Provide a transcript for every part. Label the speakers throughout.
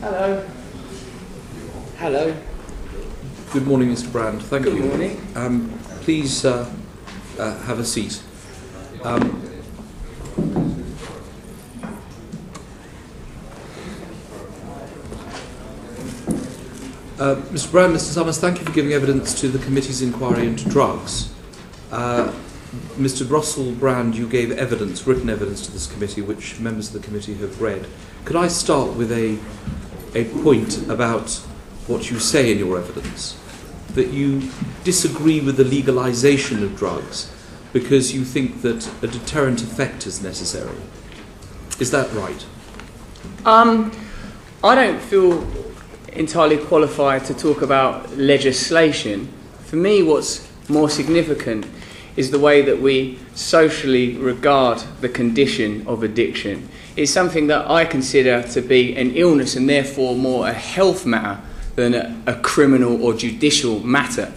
Speaker 1: Hello. Hello.
Speaker 2: Good morning, Mr. Brand. Thank you.
Speaker 1: Good morning.
Speaker 2: Please have a seat. Mr. Brand, Mr. Summers, thank you for giving evidence to the committee's inquiry into drugs. Mr. Russell Brand, you gave evidence, written evidence to this committee, which members of the committee have read. Could I start with a point about what you say in your evidence? That you disagree with the legalisation of drugs because you think that a deterrent effect is necessary. Is that right?
Speaker 1: I don't feel entirely qualified to talk about legislation. For me, what's more significant is the way that we socially regard the condition of addiction. It's something that I consider to be an illness and therefore more a health matter than a criminal or judicial matter.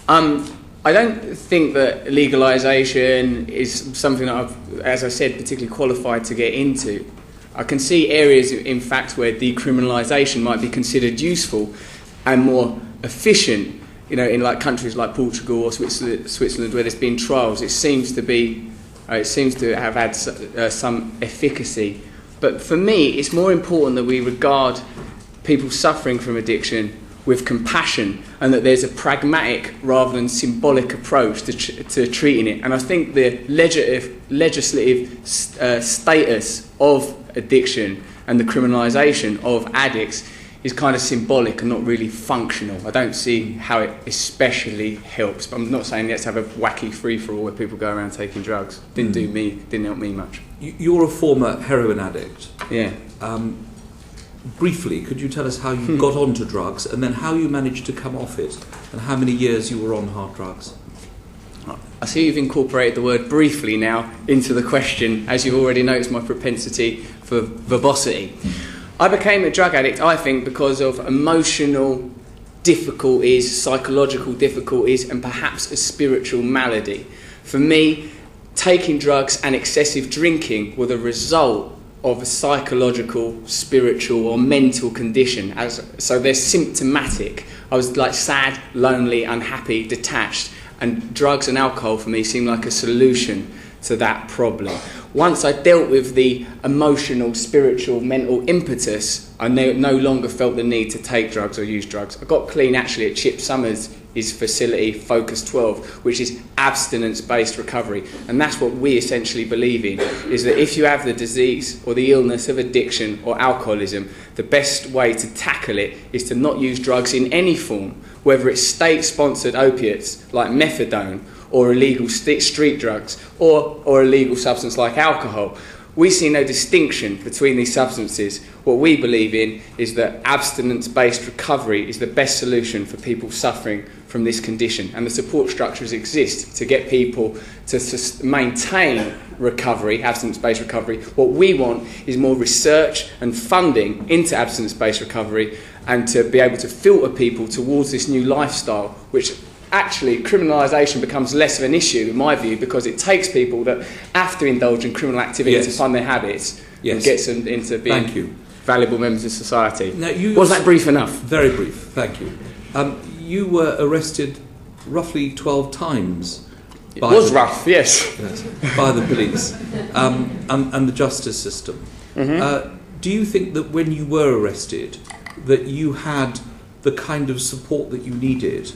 Speaker 1: I don't think that legalisation is something that I've, as I said, particularly qualified to get into. I can see areas, in fact, where decriminalisation might be considered useful and more efficient. You know, in like countries like Portugal or Switzerland, where there's been trials, it seems to have had some efficacy. But for me, it's more important that we regard people suffering from addiction with compassion, and that there's a pragmatic rather than symbolic approach to treating it. And I think the legislative status of addiction and the criminalisation of addicts is kind of symbolic and not really functional. I don't see how it especially helps. But I'm not saying let's have a wacky free-for-all where people go around taking drugs. Didn't help me much.
Speaker 2: You're a former heroin addict.
Speaker 1: Yeah.
Speaker 2: Briefly, could you tell us how you got onto drugs and then how you managed to come off it and how many years you were on hard drugs?
Speaker 1: I see you've incorporated the word briefly now into the question, as you've already noticed my propensity for verbosity. I became a drug addict, I think, because of emotional difficulties, psychological difficulties, and perhaps a spiritual malady. For me, taking drugs and excessive drinking were the result of a psychological, spiritual, or mental condition. So they're symptomatic. I was like sad, lonely, unhappy, detached, and drugs and alcohol for me seemed like a solution to that problem. Once I dealt with the emotional, spiritual, mental impetus, I no longer felt the need to take drugs or use drugs. I got clean actually at Chip Summers' facility, Focus 12, which is abstinence-based recovery. And that's what we essentially believe in, is that if you have the disease or the illness of addiction or alcoholism, the best way to tackle it is to not use drugs in any form, whether it's state-sponsored opiates like methadone, or illegal street drugs, or illegal substance like alcohol. We see no distinction between these substances. What we believe in is that abstinence-based recovery is the best solution for people suffering from this condition, and the support structures exist to get people to maintain recovery, abstinence-based recovery. What we want is more research and funding into abstinence-based recovery, and to be able to filter people towards this new lifestyle, which actually criminalisation becomes less of an issue in my view, because it takes people that have to indulge in criminal activity to fund their habits and gets them into being valuable members of society. Now, was that brief enough?
Speaker 2: Very brief, thank you. You were arrested roughly 12 times.
Speaker 1: It was rough, yes.
Speaker 2: By the police and the justice system. Mm-hmm. Do you think that when you were arrested that you had the kind of support that you needed,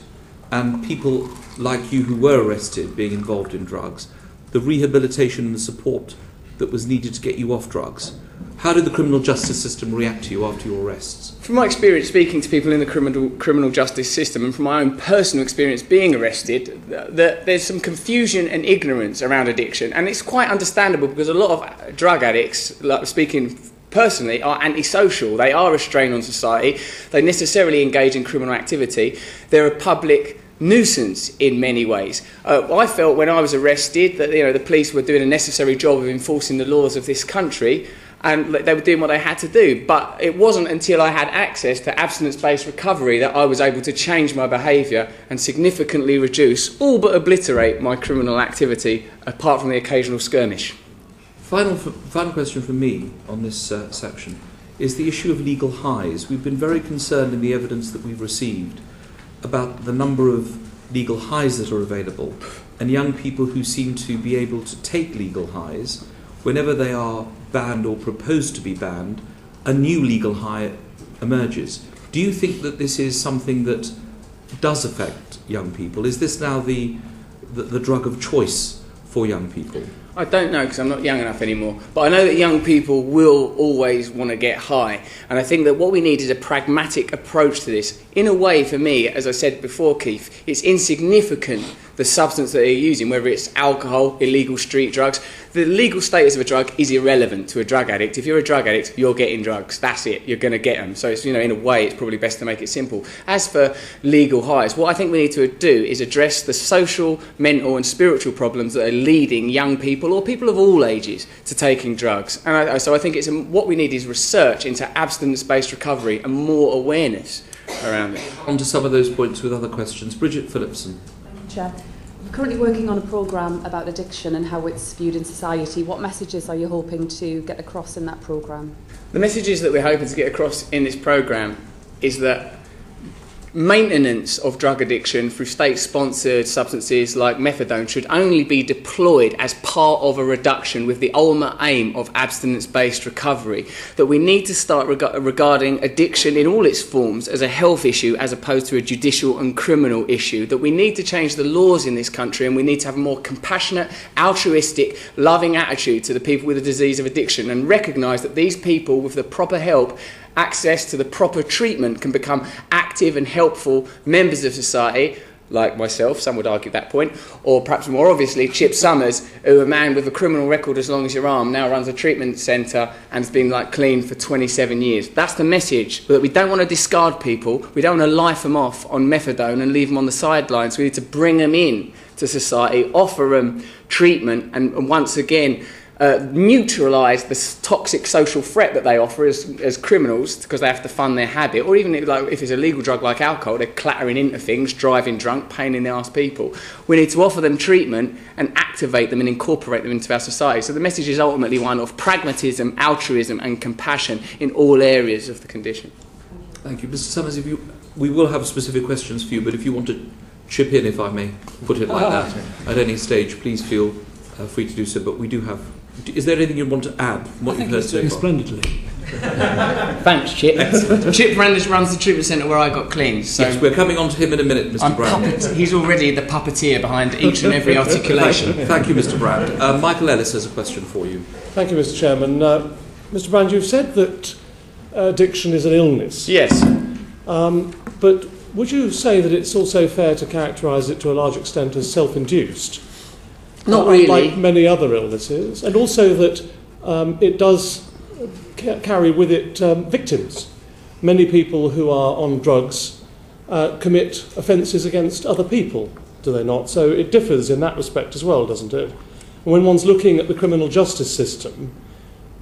Speaker 2: and people like you who were arrested being involved in drugs, the rehabilitation and the support that was needed to get you off drugs? How did the criminal justice system react to you after your arrests?
Speaker 1: From my experience speaking to people in the criminal justice system, and from my own personal experience being arrested, there's some confusion and ignorance around addiction, and it's quite understandable because a lot of drug addicts, like speaking personally, are antisocial. They are a strain on society. They necessarily engage in criminal activity. They're a public nuisance in many ways. I felt when I was arrested that the police were doing a necessary job of enforcing the laws of this country, and they were doing what they had to do. But it wasn't until I had access to abstinence-based recovery that I was able to change my behaviour and significantly reduce, all but obliterate, my criminal activity, apart from the occasional skirmish.
Speaker 2: Final question from me on this section is the issue of legal highs. We've been very concerned in the evidence that we've received about the number of legal highs that are available and young people who seem to be able to take legal highs. Whenever they are banned or proposed to be banned, a new legal high emerges. Do you think that this is something that does affect young people? Is this now the drug of choice for young people?
Speaker 1: I don't know because I'm not young enough anymore, but I know that young people will always want to get high, and I think that what we need is a pragmatic approach to this. In a way, for me, as I said before, Keith, it's insignificant the substance that they're using, whether it's alcohol, illegal street drugs. The legal status of a drug is irrelevant to a drug addict. If you're a drug addict, you're getting drugs. That's it. You're going to get them. So, it's, in a way, it's probably best to make it simple. As for legal highs, what I think we need to do is address the social, mental and spiritual problems that are leading young people or people of all ages to taking drugs. And so I think what we need is research into abstinence-based recovery and more awareness around it.
Speaker 2: On to some of those points with other questions. Bridget Phillipson.
Speaker 3: Chair. I'm currently working on a programme about addiction and how it's viewed in society. What messages are you hoping to get across in that programme?
Speaker 1: The messages that we're hoping to get across in this programme is that maintenance of drug addiction through state-sponsored substances like methadone should only be deployed as part of a reduction with the ultimate aim of abstinence-based recovery. That we need to start regarding addiction in all its forms as a health issue as opposed to a judicial and criminal issue. That we need to change the laws in this country and we need to have a more compassionate, altruistic, loving attitude to the people with the disease of addiction and recognise that these people with the proper help, access to the proper treatment, can become active and helpful members of society, like myself, some would argue that point, or perhaps more obviously Chip Summers, who, a man with a criminal record as long as your arm, now runs a treatment centre and has been clean for 27 years. That's the message, that we don't want to discard people, we don't want to life them off on methadone and leave them on the sidelines. We need to bring them in to society, offer them treatment and once again neutralise the toxic social threat that they offer as criminals because they have to fund their habit, or even if it's a legal drug like alcohol, they're clattering into things, driving drunk, pain in the arse people. We need to offer them treatment and activate them and incorporate them into our society. So the message is ultimately one of pragmatism, altruism and compassion in all areas of the condition.
Speaker 2: Thank you. Mr. Summers, we will have specific questions for you, but if you want to chip in, if I may put it like that, at any stage, please feel free to do so, but we do have... Is there anything you want to add from what you've heard so far?
Speaker 4: Splendidly.
Speaker 1: Thanks, Chip. Chip runs the treatment centre where I got clean. So
Speaker 2: yes, we're coming on to him in a minute, Mr. Brand.
Speaker 1: He's already the puppeteer behind each and every articulation.
Speaker 2: Thank you, Mr. Brand. Michael Ellis has a question for you.
Speaker 4: Thank you, Mr. Chairman. Mr. Brand, you've said that addiction is an illness.
Speaker 1: Yes.
Speaker 4: But would you say that it's also fair to characterise it to a large extent as self-induced?
Speaker 1: Not really.
Speaker 4: Like many other illnesses, and also that it does carry with it victims. Many people who are on drugs commit offences against other people, do they not? So it differs in that respect as well, doesn't it? And when one's looking at the criminal justice system,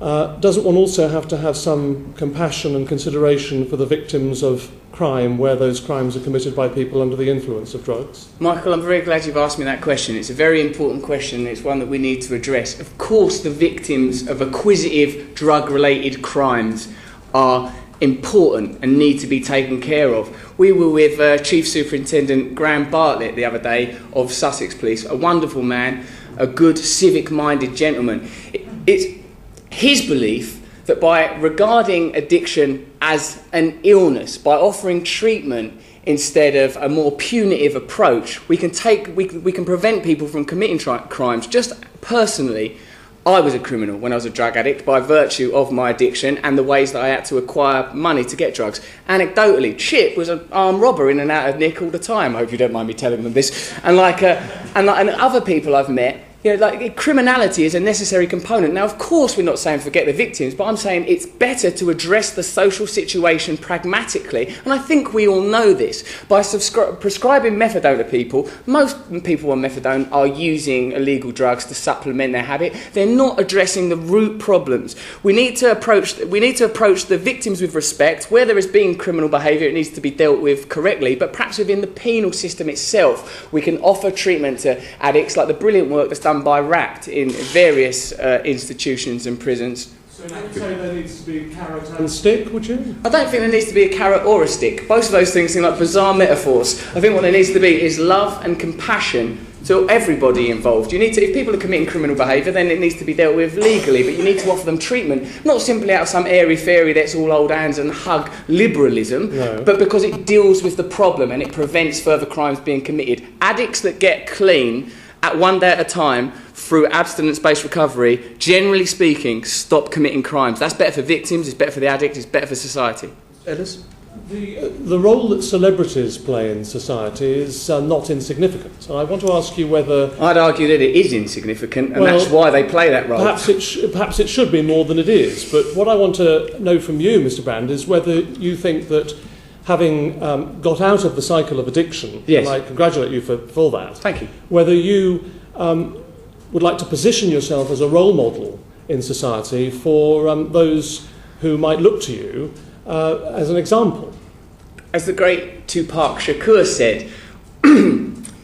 Speaker 4: doesn't one also have to have some compassion and consideration for the victims of crime where those crimes are committed by people under the influence of drugs?
Speaker 1: Michael, I'm very glad you've asked me that question. It's a very important question. It's one that we need to address. Of course, the victims of acquisitive drug-related crimes are important and need to be taken care of. We were with Chief Superintendent Graham Bartlett the other day of Sussex Police, a wonderful man, a good civic-minded gentleman. It's his belief that by regarding addiction as an illness, by offering treatment instead of a more punitive approach, we can prevent people from committing crimes. Just personally, I was a criminal when I was a drug addict by virtue of my addiction and the ways that I had to acquire money to get drugs. Anecdotally, Chip was an armed robber in and out of Nick all the time. I hope you don't mind me telling them this. And other people I've met, criminality is a necessary component. Now, of course, we're not saying forget the victims, but I'm saying it's better to address the social situation pragmatically. And I think we all know this. By prescribing methadone to people, most people on methadone are using illegal drugs to supplement their habit. They're not addressing the root problems. We need to approach the victims with respect. Where there has been criminal behaviour, it needs to be dealt with correctly. But perhaps within the penal system itself, we can offer treatment to addicts, like the brilliant work that's done by RAPT in various institutions and prisons.
Speaker 4: So you would say there needs to be carrot and stick, would you?
Speaker 1: I don't think there needs to be a carrot or a stick. Both of those things seem like bizarre metaphors. I think what there needs to be is love and compassion to everybody involved. You need to, if people are committing criminal behaviour, then it needs to be dealt with legally, but you need to offer them treatment, not simply out of some airy-fairy that's all old hands and hug liberalism, but because it deals with the problem and it prevents further crimes being committed. Addicts that get clean at one day at a time through abstinence-based recovery, generally speaking, stop committing crimes. That's better for victims, it's better for the addict, it's better for society.
Speaker 2: Ellis?
Speaker 4: The role that celebrities play in society is not insignificant. And I want to ask you whether...
Speaker 1: I'd argue that it is insignificant, and that's why they play that role.
Speaker 4: Perhaps it should be more than it is. But what I want to know from you, Mr. Brand, is whether you think that having got out of the cycle of addiction,
Speaker 1: yes,
Speaker 4: and I congratulate you for that,
Speaker 1: thank you,
Speaker 4: whether you would like to position yourself as a role model in society for those who might look to you as an example.
Speaker 1: As the great Tupac Shakur said,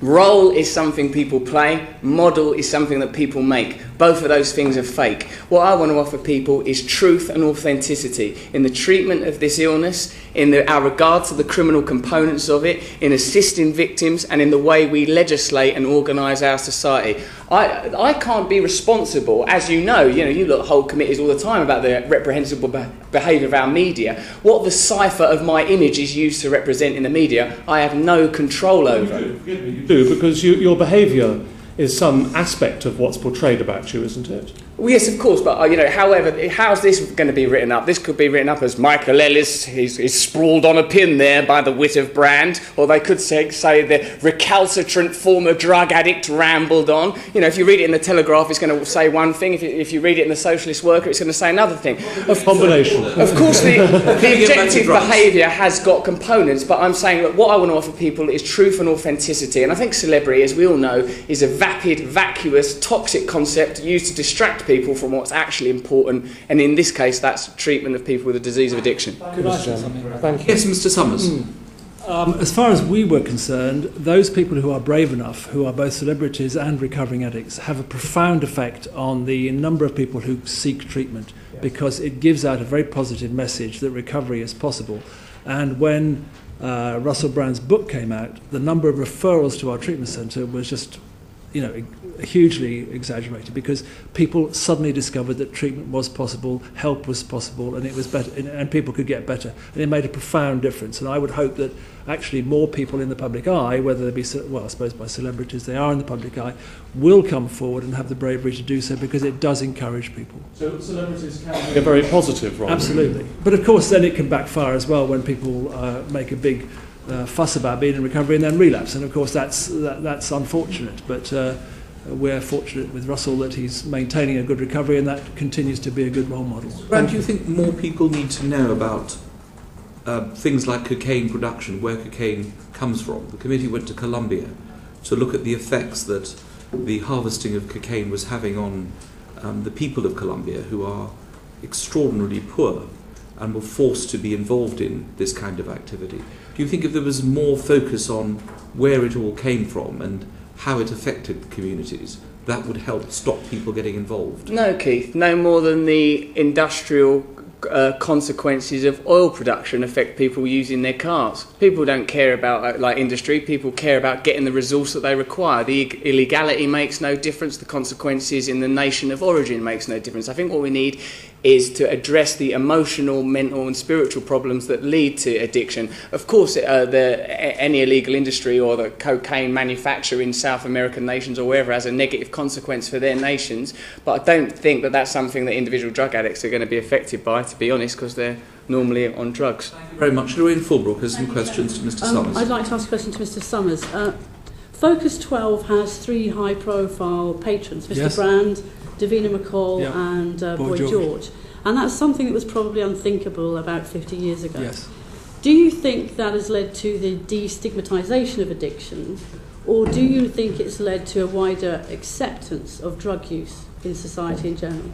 Speaker 1: role is something people play, model is something that people make. Both of those things are fake. What I want to offer people is truth and authenticity in the treatment of this illness, in our regard to the criminal components of it, in assisting victims, and in the way we legislate and organise our society. I can't be responsible, as you know, you lot hold committees all the time about the reprehensible behaviour of our media. What the cipher of my image is used to represent in the media, I have no control over.
Speaker 4: You do, because your behaviour is some aspect of what's portrayed about you, isn't it?
Speaker 1: Well, yes, of course, but however, how's this going to be written up? This could be written up as Michael Ellis is sprawled on a pin there by the wit of Brand, or they could say the recalcitrant former drug addict rambled on. If you read it in the Telegraph, it's going to say one thing. If you read it in the Socialist Worker, it's going to say another thing.
Speaker 4: A combination.
Speaker 1: Of course, the objective behaviour has got components, but I'm saying that what I want to offer people is truth and authenticity, and I think celebrity, as we all know, is a vapid, vacuous, toxic concept used to distract people from what's actually important, and in this case that's treatment of people with a disease of addiction.
Speaker 2: Could I say something? Thank you. Yes, Mr. Summers.
Speaker 5: As far as we were concerned, those people who are brave enough, who are both celebrities and recovering addicts, have a profound effect on the number of people who seek treatment, because it gives out a very positive message that recovery is possible. And when Russell Brand's book came out, the number of referrals to our treatment centre was just hugely exaggerated, because people suddenly discovered that treatment was possible, help was possible, and it was better, and people could get better, and it made a profound difference. And I would hope that actually more people in the public eye, whether they be, well, I suppose by celebrities they are in the public eye, will come forward and have the bravery to do so, because it does encourage people.
Speaker 4: So celebrities can be a very positive role.
Speaker 5: Absolutely. But of course then it can backfire as well when people make a big fuss about being in recovery and then relapse, and of course that's unfortunate, but we're fortunate with Russell that he's maintaining a good recovery, and that continues to be a good role model.
Speaker 2: Brand, do you think more people need to know about things like cocaine production, where cocaine comes from? The committee went to Colombia to look at the effects that the harvesting of cocaine was having on the people of Colombia, who are extraordinarily poor and were forced to be involved in this kind of activity. Do you think if there was more focus on where it all came from and how it affected communities, that would help stop people getting involved?
Speaker 1: No, Keith, no more than the industrial consequences of oil production affect people using their cars. People don't care about industry, people care about getting the resource that they require. The illegality makes no difference, the consequences in the nation of origin makes no difference. I think what we need is to address the emotional, mental and spiritual problems that lead to addiction. Of course, any illegal industry or the cocaine manufacture in South American nations or wherever has a negative consequence for their nations, but I don't think that that's something that individual drug addicts are going to be affected by, to be honest, because they're normally on drugs.
Speaker 2: Thank you very much. Lorraine Fulbrook has some questions to Mr. Summers.
Speaker 6: I'd like to ask a question to Mr. Summers. Focus 12 has 3 high-profile patrons, Mr.
Speaker 5: Yes.
Speaker 6: Brand, Davina McCall
Speaker 5: Yep.
Speaker 6: and
Speaker 5: Boy
Speaker 6: Boy
Speaker 5: George.
Speaker 6: George. And that's something that was probably unthinkable about 50 years ago.
Speaker 5: Yes.
Speaker 6: Do you think that has led to the destigmatisation of addiction, or do you think it's led to a wider acceptance of drug use in society in general?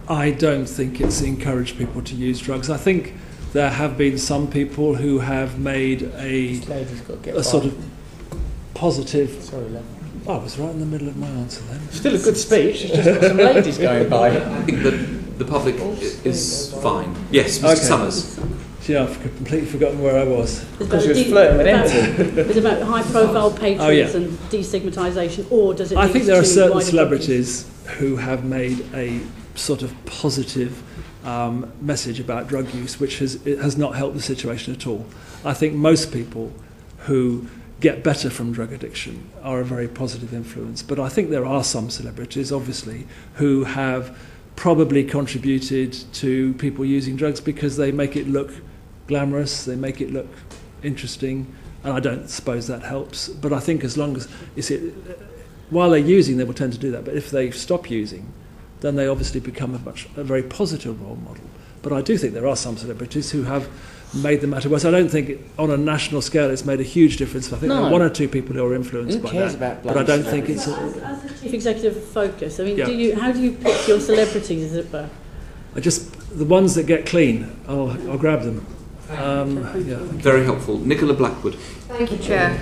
Speaker 5: I don't think it's encouraged people to use drugs. I think there have been some people who have made a sort of positive...
Speaker 1: Sorry, love.
Speaker 5: I was right in the middle of my answer then.
Speaker 1: Still a good speech, it's just got some ladies going by.
Speaker 2: I think that The public is fine. Yes, Mr.
Speaker 5: Okay.
Speaker 2: Summers.
Speaker 5: Yeah, I've completely forgotten where I was.
Speaker 1: Because you're flirting with empty.
Speaker 6: It's about high-profile patrons
Speaker 5: Oh, yeah.
Speaker 6: and destigmatisation, or does it?
Speaker 5: I
Speaker 6: lead
Speaker 5: think there are
Speaker 6: to
Speaker 5: certain
Speaker 6: wider
Speaker 5: celebrities who have made a sort of positive message about drug use, which has not helped the situation at all. I think most people who get better from drug addiction are a very positive influence. But I think there are some celebrities, obviously, who have probably contributed to people using drugs because they make it look glamorous, they make it look interesting, and I don't suppose that helps. But I think as long as, while they're using, they will tend to do that. But if they stop using, then they obviously become a very positive role model. But I do think there are some celebrities who have made the matter worse. I don't think on a national scale it's made a huge difference. I think there are one or two people who are influenced by that. But I don't think it's...
Speaker 6: As the chief executive of Focus, I mean,
Speaker 5: Yeah.
Speaker 6: how do you pick your celebrities, as it were?
Speaker 5: the ones that get clean, I'll grab them.
Speaker 2: Very helpful. Nicola Blackwood.
Speaker 7: Thank you, Chair.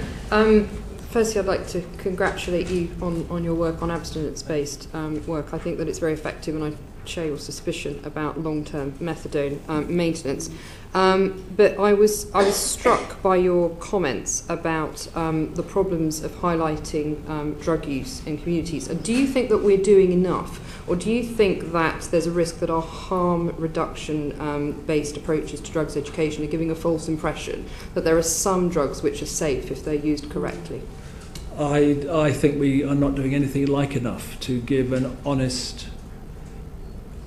Speaker 7: Firstly, I'd like to congratulate you on your work on abstinence-based work. I think that it's very effective, and I share your suspicion about long-term methadone maintenance. But I was struck by your comments about the problems of highlighting drug use in communities. And do you think that we're doing enough, or do you think that there's a risk that our harm reduction based approaches to drugs education are giving a false impression that there are some drugs which are safe if they're used correctly?
Speaker 5: I think we are not doing anything like enough to give an honest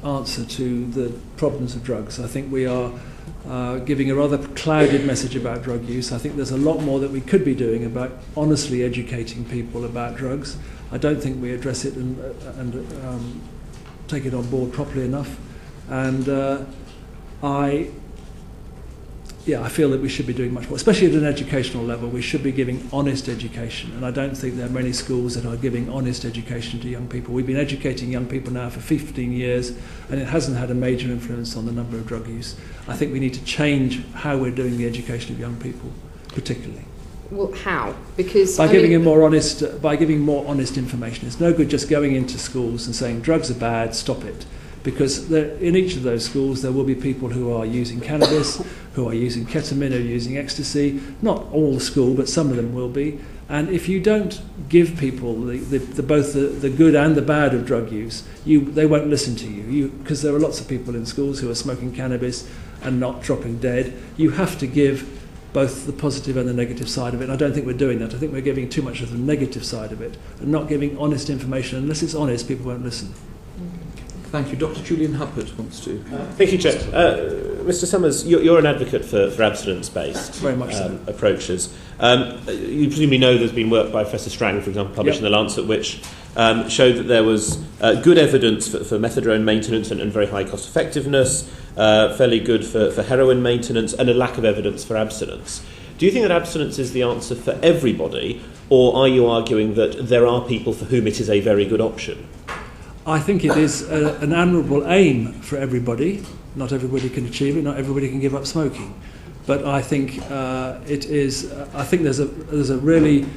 Speaker 5: answer to the problems of drugs. I think we are giving a rather clouded message about drug use. I think there's a lot more that we could be doing about honestly educating people about drugs. I don't think we address it and take it on board properly enough. And I feel that we should be doing much more, especially at an educational level. We should be giving honest education, and I don't think there are many schools that are giving honest education to young people. We've been educating young people now for 15 years, and it hasn't had a major influence on the number of drug use. I think we need to change how we're doing the education of young people, particularly.
Speaker 7: Well, how? Because
Speaker 5: by giving more honest information. It's no good just going into schools and saying drugs are bad, stop it. Because in each of those schools there will be people who are using cannabis, who are using ketamine, or using ecstasy. Not all the school, but some of them will be. And if you don't give people both the good and the bad of drug use, they won't listen to you. Because there are lots of people in schools who are smoking cannabis and not dropping dead. You have to give both the positive and the negative side of it. And I don't think we're doing that. I think we're giving too much of the negative side of it and not giving honest information. Unless it's honest, people won't listen.
Speaker 2: Thank you. Dr. Julian Huppert wants to...
Speaker 8: Thank you, Chair. Mr. Summers, you're an advocate for abstinence-based
Speaker 5: Very much so.
Speaker 8: Approaches. You presumably know there's been work by Professor Strang, for example, published in The Lancet, which showed that there was good evidence for methadone maintenance and very high cost effectiveness, fairly good for heroin maintenance, and a lack of evidence for abstinence. Do you think that abstinence is the answer for everybody, or are you arguing that there are people for whom it is a very good option?
Speaker 5: I think it is an admirable aim for everybody. Not everybody can achieve it. Not everybody can give up smoking. But I think it is. I think there's a really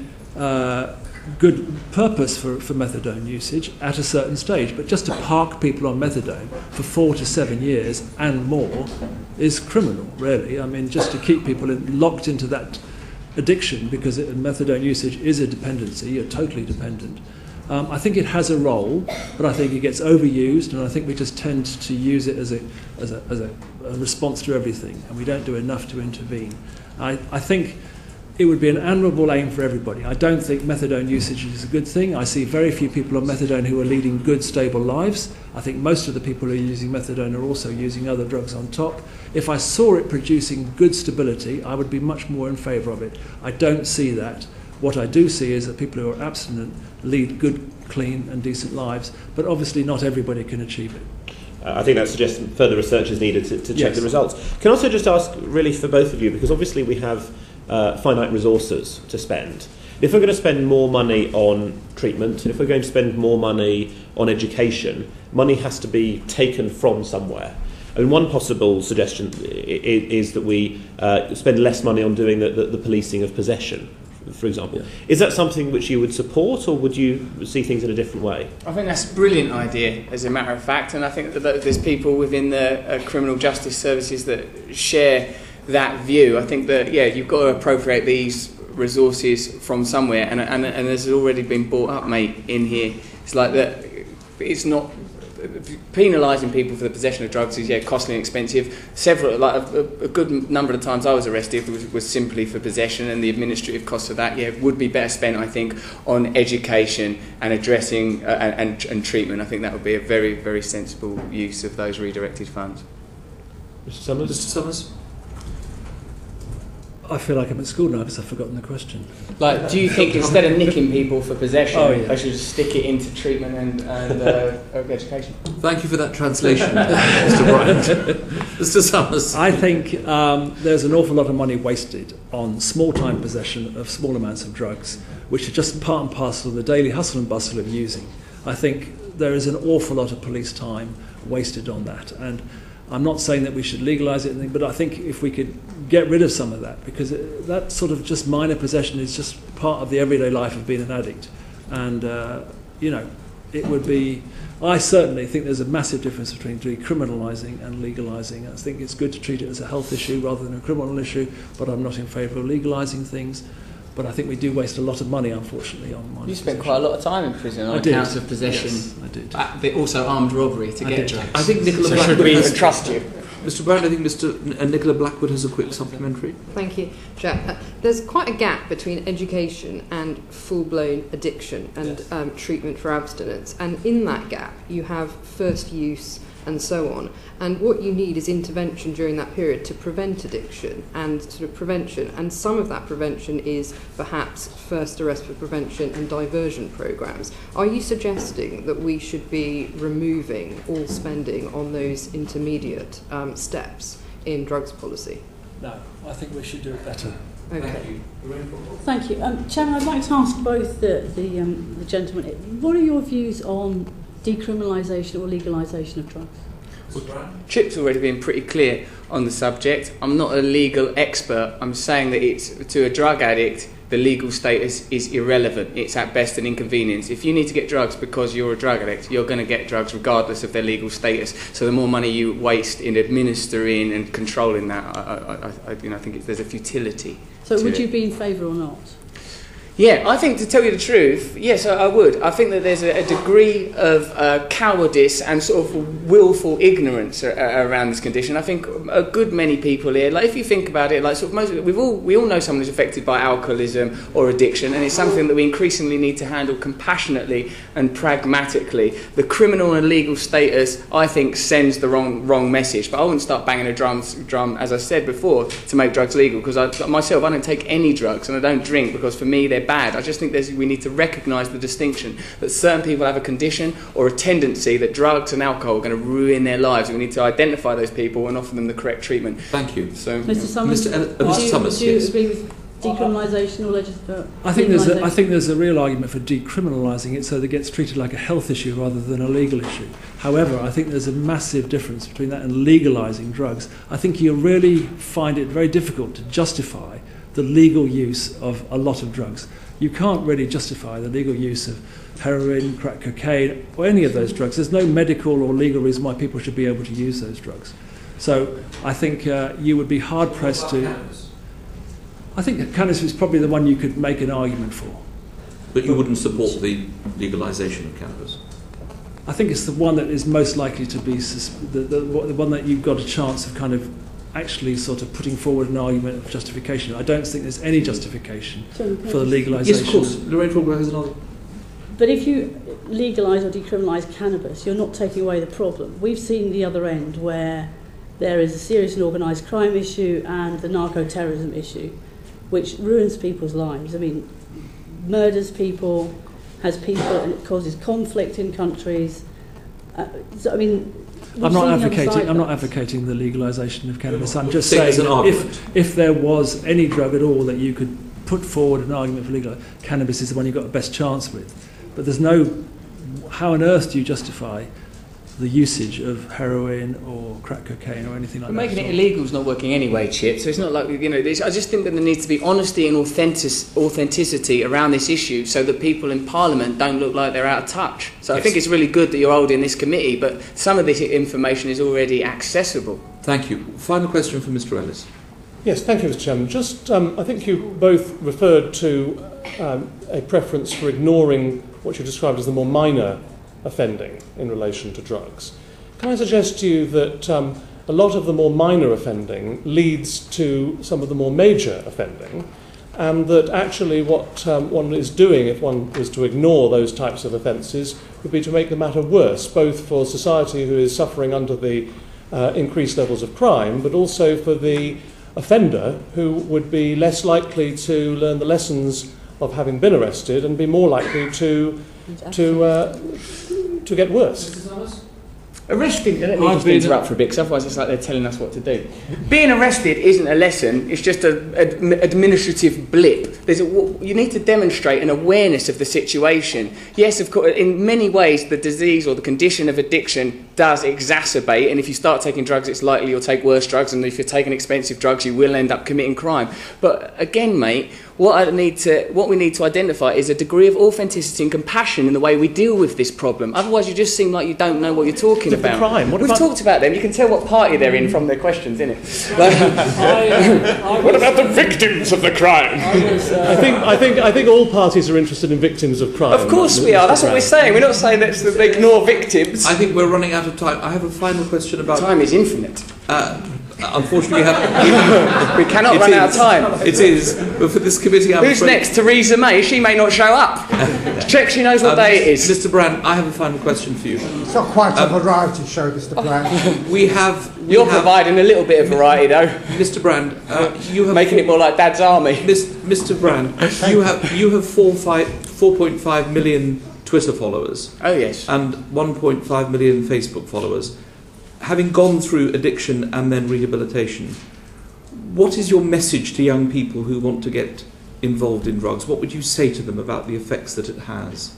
Speaker 5: good purpose for methadone usage at a certain stage. But just to park people on methadone for 4 to 7 years and more is criminal, really. I mean, just to keep people locked into that addiction, because methadone usage is a dependency. You're totally dependent. I think it has a role, but I think it gets overused, and I think we just tend to use it as a response to everything, and we don't do enough to intervene. I think it would be an admirable aim for everybody. I don't think methadone usage is a good thing. I see very few people on methadone who are leading good, stable lives. I think most of the people who are using methadone are also using other drugs on top. If I saw it producing good stability, I would be much more in favour of it. I don't see that. What I do see is that people who are abstinent lead good, clean and decent lives, but obviously not everybody can achieve it.
Speaker 8: I think that suggests further research is needed to check the results. Can I also just ask, really, for both of you, because obviously we have finite resources to spend. If we're going to spend more money on treatment, if we're going to spend more money on education, money has to be taken from somewhere. I mean, one possible suggestion is that we spend less money on doing the policing of possession, for example. Is that something which you would support, or would you see things in a different way?
Speaker 1: I think that's a brilliant idea, as a matter of fact, and I think that there's people within the criminal justice services that share that view. I think that, you've got to appropriate these resources from somewhere, and there's already been brought up, mate, in here. It's like that. It's not penalising people for the possession of drugs is costly and expensive. A good number of times I was arrested was simply for possession, and the administrative costs of that would be better spent, I think, on education and addressing and treatment. I think that would be a very, very sensible use of those redirected funds.
Speaker 2: Mr. Summers? Mr. Summers?
Speaker 5: I feel like I'm at school now because I've forgotten the question.
Speaker 1: Like, do you think instead of nicking people for possession,
Speaker 5: Oh, yeah.
Speaker 1: they should just stick it into treatment and education?
Speaker 2: Thank you for that translation, Mr. Bryant. Mr. Summers?
Speaker 5: I think there's an awful lot of money wasted on small-time possession of small amounts of drugs, which are just part and parcel of the daily hustle and bustle of using. I think there is an awful lot of police time wasted on that. And I'm not saying that we should legalise it, but I think if we could get rid of some of that, because that sort of just minor possession is just part of the everyday life of being an addict. And, it would be... I certainly think there's a massive difference between decriminalising and legalising. I think it's good to treat it as a health issue rather than a criminal issue, but I'm not in favour of legalising things. But I think we do waste a lot of money, unfortunately, on minor
Speaker 1: You spent
Speaker 5: possession.
Speaker 1: quite a lot of time in prison on accounts of possession.
Speaker 5: Yes, I did.
Speaker 1: But also armed robbery to get drugs.
Speaker 2: I think Nicola
Speaker 1: So
Speaker 2: Blackwood
Speaker 1: should we
Speaker 2: has-
Speaker 1: even trust you?
Speaker 2: Mr. Brown, I think Nicola Blackwood has a quick supplementary.
Speaker 7: Thank you, Jack. There's quite a gap between education and full-blown addiction and treatment for abstinence. And in that gap, you have first use and so on. And what you need is intervention during that period to prevent addiction and sort of prevention. And some of that prevention is perhaps first arrest for prevention and diversion programs. Are you suggesting that we should be removing all spending on those intermediate steps in drugs policy?
Speaker 5: No, I think we should do it better.
Speaker 7: Okay.
Speaker 6: Thank you. Chairman, I'd like to ask both the gentlemen, what are your views on decriminalisation or legalisation of drugs?
Speaker 1: Chip's already been pretty clear on the subject. I'm not a legal expert. I'm saying that it's to a drug addict, the legal status is irrelevant. It's at best an inconvenience. If you need to get drugs because you're a drug addict, you're going to get drugs regardless of their legal status. So the more money you waste in administering and controlling that, I think there's a futility.
Speaker 6: So would you be in favour or not?
Speaker 1: Yeah, I think, to tell you the truth, yes, I would. I think that there's a degree of cowardice and sort of willful ignorance around this condition. I think a good many people here, like if you think about it, like sort of we all know someone who's affected by alcoholism or addiction, and it's something that we increasingly need to handle compassionately and pragmatically. The criminal and legal status, I think, sends the wrong message. But I wouldn't start banging a drum, as I said before, to make drugs legal, because I don't take any drugs and I don't drink because for me they're bad. I just think we need to recognise the distinction that certain people have a condition or a tendency that drugs and alcohol are going to ruin their lives. We need to identify those people and offer them the correct treatment.
Speaker 2: Thank you.
Speaker 1: So,
Speaker 6: Mr. Summers,
Speaker 2: Mr. Summers,
Speaker 6: do you
Speaker 2: yes.
Speaker 6: agree with decriminalisation or legislation?
Speaker 5: I think there's a real argument for decriminalising it so that it gets treated like a health issue rather than a legal issue. However, I think there's a massive difference between that and legalising drugs. I think you really find it very difficult to justify the legal use of a lot of drugs. You can't really justify the legal use of heroin, crack cocaine, or any of those drugs. There's no medical or legal reason why people should be able to use those drugs. So I think you would be hard-pressed to... I think cannabis is probably the one you could make an argument for.
Speaker 2: But you wouldn't support the legalisation of cannabis?
Speaker 5: I think it's the one that is most likely to be... the one that you've got a chance of kind of actually sort of putting forward an argument of justification. I don't think there's any justification for the legalisation.
Speaker 2: Yes, of course. Lorraine Fulbright has another.
Speaker 6: But if you legalise or decriminalise cannabis, you're not taking away the problem. We've seen the other end where there is a serious and organised crime issue and the narco-terrorism issue, which ruins people's lives. I mean, murders people, has people, and it causes conflict in countries.
Speaker 5: I'm not advocating the legalisation of cannabis. I'm just saying
Speaker 2: that
Speaker 5: if there was any drug at all that you could put forward an argument for legal, cannabis is the one you've got the best chance with. But there's no... How on earth do you justify the usage of heroin or crack cocaine or anything like
Speaker 1: But
Speaker 5: that.
Speaker 1: making it illegal is not working anyway, Chip. So it's not like, you know, I just think that there needs to be honesty and authenticity around this issue so that people in Parliament don't look like they're out of touch. So I think it's really good that you're holding this committee, but some of this information is already accessible.
Speaker 2: Thank you. Final question from Mr. Ellis.
Speaker 4: Yes, thank you, Mr. Chairman. Just, I think you both referred to a preference for ignoring what you described as the more minor offending in relation to drugs. Can I suggest to you that a lot of the more minor offending leads to some of the more major offending, and that actually what one is doing if one was to ignore those types of offences would be to make the matter worse, both for society who is suffering under the increased levels of crime, but also for the offender who would be less likely to learn the lessons of having been arrested and be more likely to get worse.
Speaker 1: Arresting, let me just interrupt for a bit, because otherwise it's like they're telling us what to do. Being arrested isn't a lesson, it's just an administrative blip. You need to demonstrate an awareness of the situation. Yes, of course, in many ways the disease or the condition of addiction does exacerbate, and if you start taking drugs it's likely you'll take worse drugs, and if you're taking expensive drugs you will end up committing crime. But again, mate, what we need to identify is a degree of authenticity and compassion in the way we deal with this problem. Otherwise you just seem like you don't know what you're talking about.
Speaker 4: Crime.
Speaker 1: We've talked about them. You can tell what party they're in from their questions, innit?
Speaker 4: What about the victims of the crime? I think all parties are interested in victims of crime.
Speaker 1: Of course we are. That's what we're saying. We're not saying that they ignore victims.
Speaker 2: I think we're running out of time. I have a final question about...
Speaker 1: Time is infinite.
Speaker 2: Unfortunately,
Speaker 1: we cannot run out of time.
Speaker 2: It is, but for this committee...
Speaker 1: Who's next? Theresa May? She may not show up. Check she knows what day it is.
Speaker 2: Mr. Brand, I have a final question for you.
Speaker 9: It's not quite a variety show, Mr. Brand.
Speaker 1: You're providing a little bit of variety, though.
Speaker 2: Mr. Brand, you have...
Speaker 1: Making it more like Dad's Army.
Speaker 2: Mr. Brand, you have 4.5 million Twitter followers.
Speaker 1: Oh, yes.
Speaker 2: And 1.5 million Facebook followers. Having gone through addiction and then rehabilitation, what is your message to young people who want to get involved in drugs? What would you say to them about the effects that it has?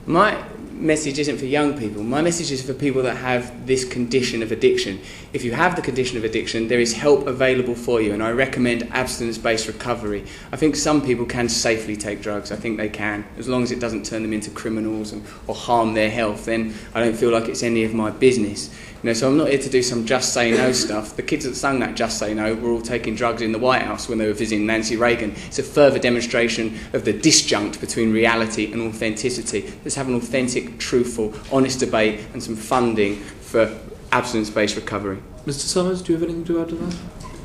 Speaker 1: My message isn't for young people. My message is for people that have this condition of addiction. If you have the condition of addiction, there is help available for you, and I recommend abstinence-based recovery. I think some people can safely take drugs. I think they can, as long as it doesn't turn them into criminals or harm their health. Then I don't feel like it's any of my business. So I'm not here to do some Just Say No stuff. The kids that sung that Just Say No were all taking drugs in the White House when they were visiting Nancy Reagan. It's a further demonstration of the disjunct between reality and authenticity. Let's have an authentic, truthful, honest debate and some funding for abstinence-based recovery.
Speaker 2: Mr. Summers, do you have anything to add to that?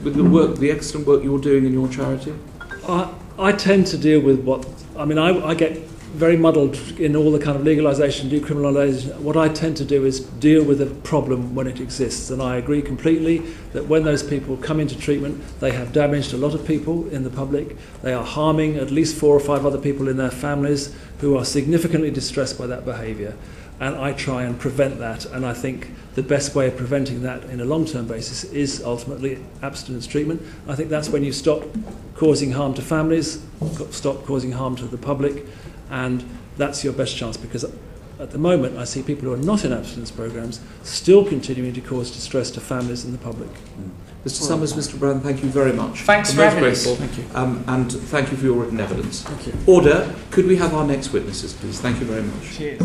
Speaker 2: With the work, the excellent work you're doing in your charity?
Speaker 5: I tend to deal with I get very muddled in all the kind of legalisation, decriminalisation. What I tend to do is deal with the problem when it exists, and I agree completely that when those people come into treatment, they have damaged a lot of people in the public. They are harming at least 4 or 5 other people in their families who are significantly distressed by that behaviour, and I try and prevent that. And I think the best way of preventing that in a long-term basis is ultimately abstinence treatment. I think that's when you stop causing harm to families, stop causing harm to the public, and that's your best chance, because at the moment I see people who are not in abstinence programs still continuing to cause distress to families and the public.
Speaker 2: Mr. Summers, Mr. Brown, thank you very much.
Speaker 1: Thanks for having us.
Speaker 2: Thank you. And thank you for your written evidence.
Speaker 1: Thank you.
Speaker 2: Order, could we have our next witnesses, please? Thank you very much.
Speaker 1: Cheers.